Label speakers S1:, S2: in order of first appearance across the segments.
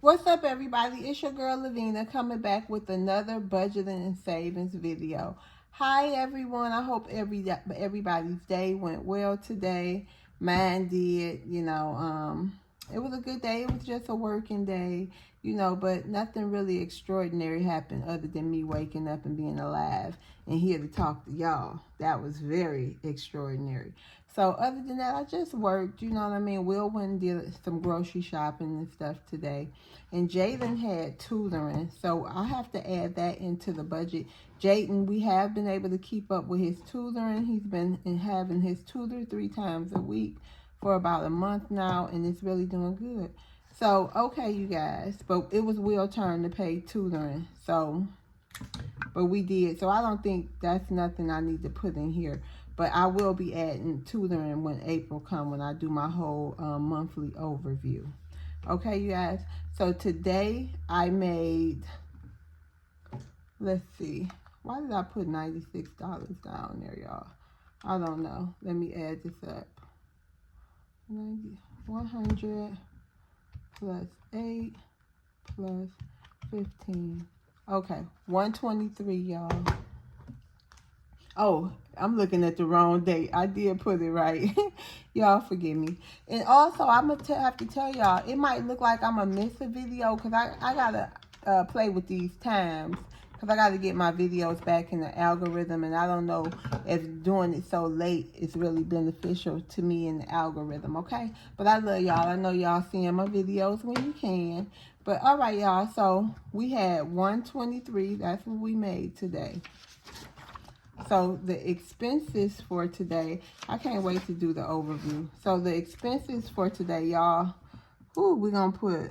S1: What's up, everybody? It's your girl Lavina coming back with another budgeting and savings video. Hi everyone. I hope everybody's day went well today. Mine did. It was a good day. It was just a working day, but nothing really extraordinary happened other than me waking up and being alive and here to talk to y'all. That was very extraordinary. So other than that, I just worked, you know what I mean? Will went and did some grocery shopping and stuff today. And Jaden had tutoring, so I have to add that into the budget. Jaden, we have been able to keep up with his tutoring. He's been having his tutor 3 times a week for about a month now, and it's really doing good. So, okay, you guys, but it was Will's turn to pay tutoring, but we did. So I don't think that's nothing I need to put in here. But I will be adding tutoring when April comes, when I do my whole monthly overview. Okay, you guys. So today I made, let's see. Why did I put $96 down there, y'all? I don't know. Let me add this up. 100 plus 8 plus 15. Okay, 123, y'all. Oh, I'm looking at the wrong date. I did put it right. Y'all forgive me. And also, I'm going to have to tell y'all, it might look like I'm going to miss a video because I got to play with these times because I got to get my videos back in the algorithm. And I don't know if doing it so late is really beneficial to me in the algorithm, okay? But I love y'all. I know y'all seeing my videos when you can. But all right, y'all. So we had 123. That's what we made today. So the expenses for today, I can't wait to do the overview. So the expenses for today, y'all, we're gonna put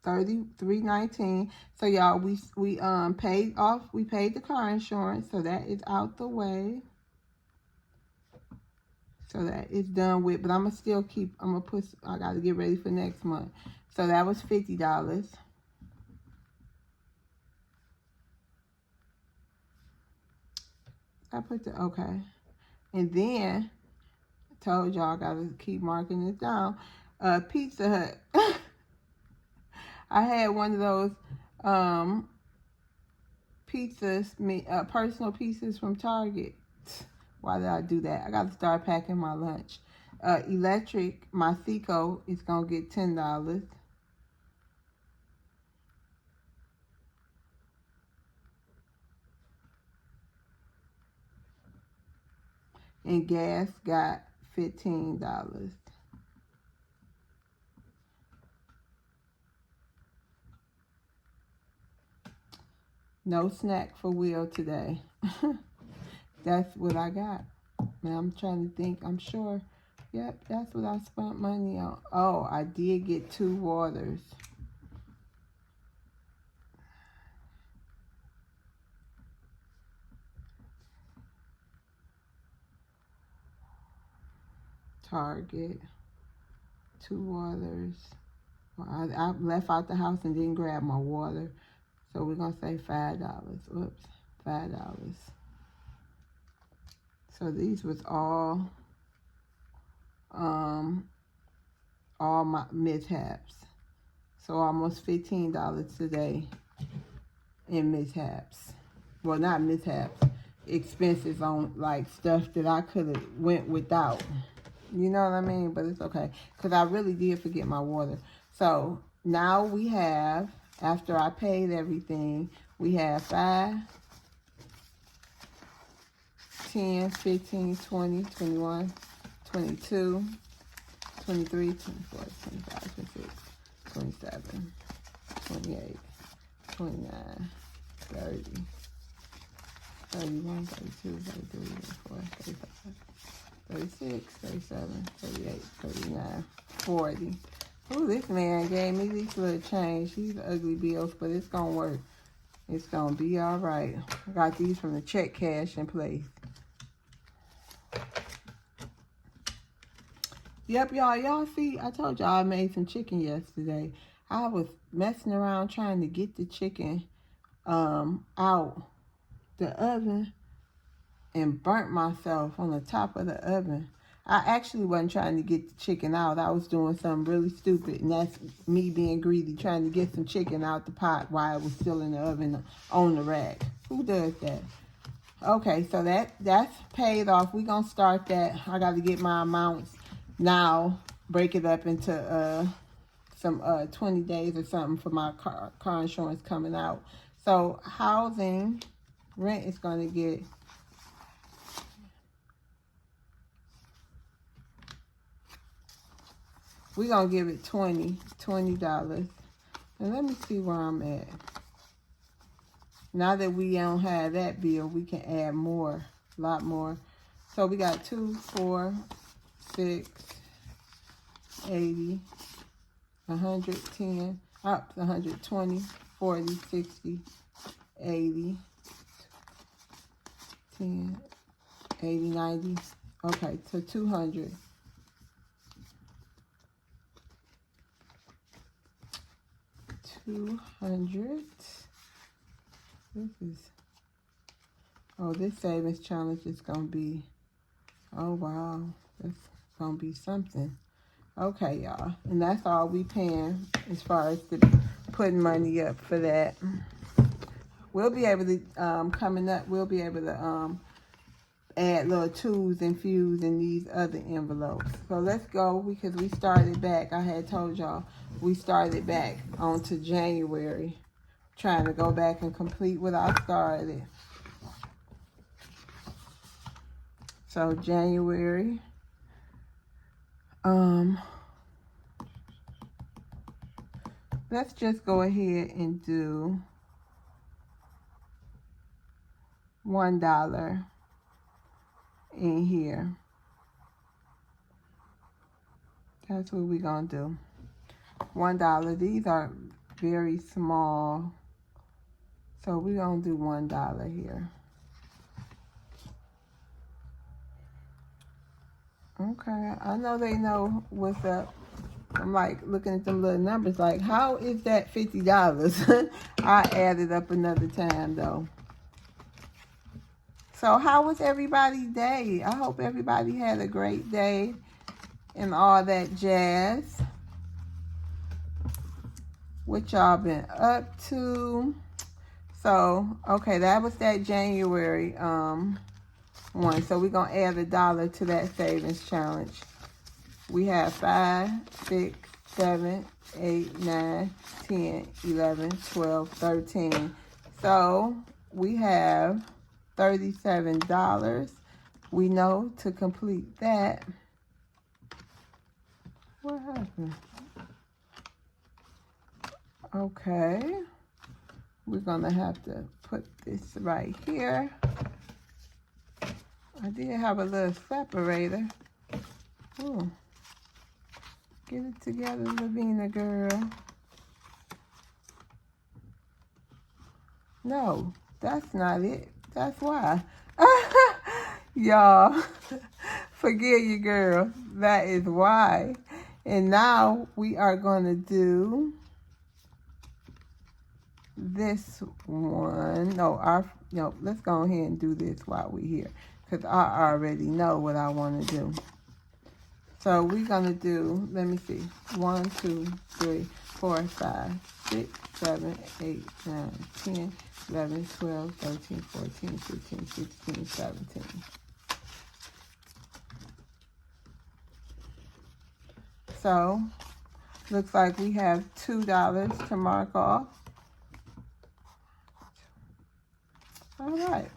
S1: $33.19. So y'all, we paid the car insurance, so that is out the way. So that is done with, but I gotta get ready for next month. So that was $50. Okay. And then, I told y'all I gotta keep marking this down. Pizza Hut. I had one of those personal pizzas from Target. Why did I do that? I gotta start packing my lunch. Electric, my Seco is gonna get $10. And gas got $15. No snack for Will today. That's what I got. Now I'm trying to think. I'm sure. Yep, that's what I spent money on. Oh, I did get 2 waters. Target, 2 waters. Well, I left out the house and didn't grab my water. So we're going to say $5. Oops, $5. So these was all my mishaps. So almost $15 today in mishaps. Well, not mishaps. Expenses on like stuff that I could have went without. You know what I mean? But it's okay. Because I really did forget my water. So now we have, after I paid everything, we have 5, 10, 15, 20, 21, 22, 23, 24, 25, 26, 27, 28, 29, 30, 31, 32, 33, 34, 35, 36, 37, 38, 39, 40. Ooh, this man gave me these little change. These are ugly bills, but it's going to work. It's going to be all right. I got these from the check cash in place. Yep, y'all. Y'all see, I told y'all I made some chicken yesterday. I was messing around trying to get the chicken out the oven and burnt myself on the top of the oven. I actually wasn't trying to get the chicken out. I was doing something really stupid, and that's me being greedy, trying to get some chicken out the pot while it was still in the oven on the rack. Who does that? Okay, so that's paid off. We're going to start that. I got to get my amounts now, break it up into some 20 days or something for my car insurance coming out. So housing, rent is going to get... We're going to give it $20. And let me see where I'm at. Now that we don't have that bill, we can add more, a lot more. So we got 2, 4, 6, 80, 110, up 120, 40, 60, 80, 10, 80, 90. Okay, so 200. 200. This is, oh, this savings challenge is gonna be, oh wow, that's gonna be something. Okay, y'all, and that's all we paying as far as the putting money up for that. We'll be able to coming up, we'll be able to add little twos and fews in these other envelopes. So let's go, because we started back. I had told y'all we started back onto January, trying to go back and complete what I started. So January, let's just go ahead and do $1 in here. That's what we're gonna do. $1. These are very small, so we're gonna do $1 here. Okay, I know they know what's up. I'm like looking at them little numbers like, how is that $50? I added up another time though. So how was everybody's day? I hope everybody had a great day and all that jazz. What y'all been up to? So, okay, that was that January one. So we're going to add $1 to that savings challenge. We have 5, 6, 7, 8, 9, 10, 11, 12, 13. So we have $37. We know to complete that. What happened? Okay. We're going to have to put this right here. I did have a little separator. Ooh. Get it together, Lavina girl. No, that's not it. That's why. Y'all, forgive you, girl. That is why. And now we are going to do this one. No, let's go ahead and do this while we're here, because I already know what I want to do. So we're going to do, let me see, 1, 2, 3, 4, 5, 6, 7, 8, 9, 10, 11, 12, 13, 14, 15, 16, 17. So, looks like we have $2 to mark off. All right.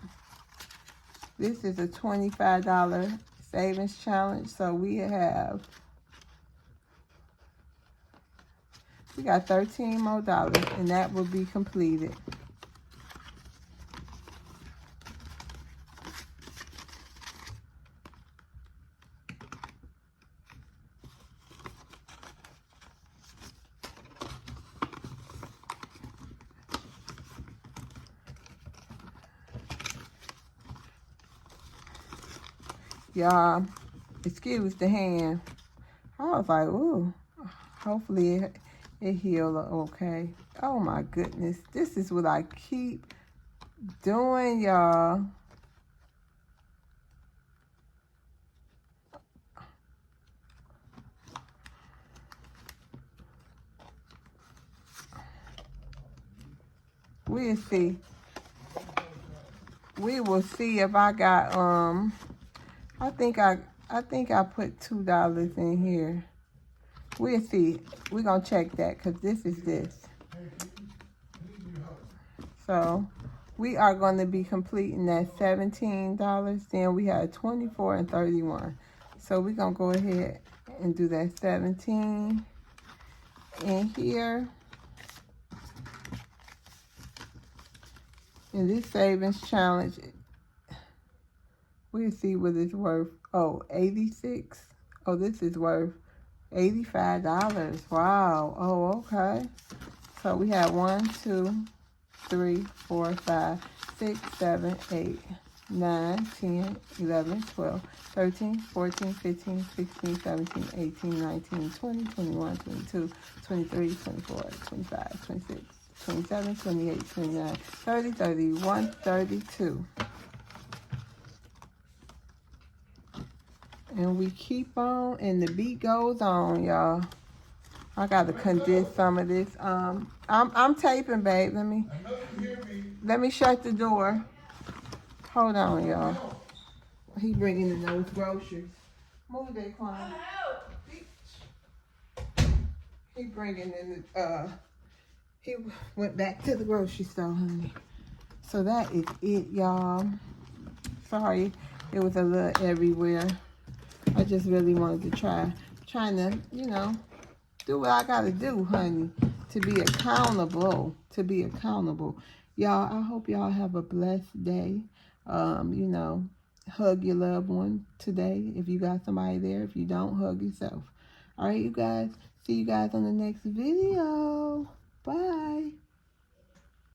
S1: This is a $25 savings challenge. So we got 13 more dollars, and that will be completed. Y'all, excuse the hand. I was like, ooh, hopefully it healed okay. Oh my goodness, this is what I keep doing, y'all. We'll see. We will see if I got I think I put $2 in here. We'll see. We're gonna check that because this is this. So we are going to be completing that $17. Then we had 24 and 31. So we're gonna go ahead and do that 17 in here. In this savings challenge, we'll see what it's worth. Oh, 86. Oh, this is worth $85. Wow. Oh, okay. So we have 1, 2, 3, 4, 5, 6, 7, 8, 9, 10, 11, 12, 13, 14, 15, 16, 17, 18, 19, 20, 21, 22, 23, 24, 25, 26, 27, 28, 29, 30, 31, 32. And we keep on, and the beat goes on, y'all. I gotta condense some of this. I'm taping, babe. Let me shut the door. Hold on, y'all. He bringing in those groceries. Move that clown. He bringing in the he went back to the grocery store, honey. So that is it, y'all. Sorry, it was a little everywhere. I just really wanted to trying to, you know, do what I gotta do, honey, to be accountable. Y'all, I hope y'all have a blessed day. You know, hug your loved one today if you got somebody there. If you don't, hug yourself. All right, you guys. See you guys on the next video.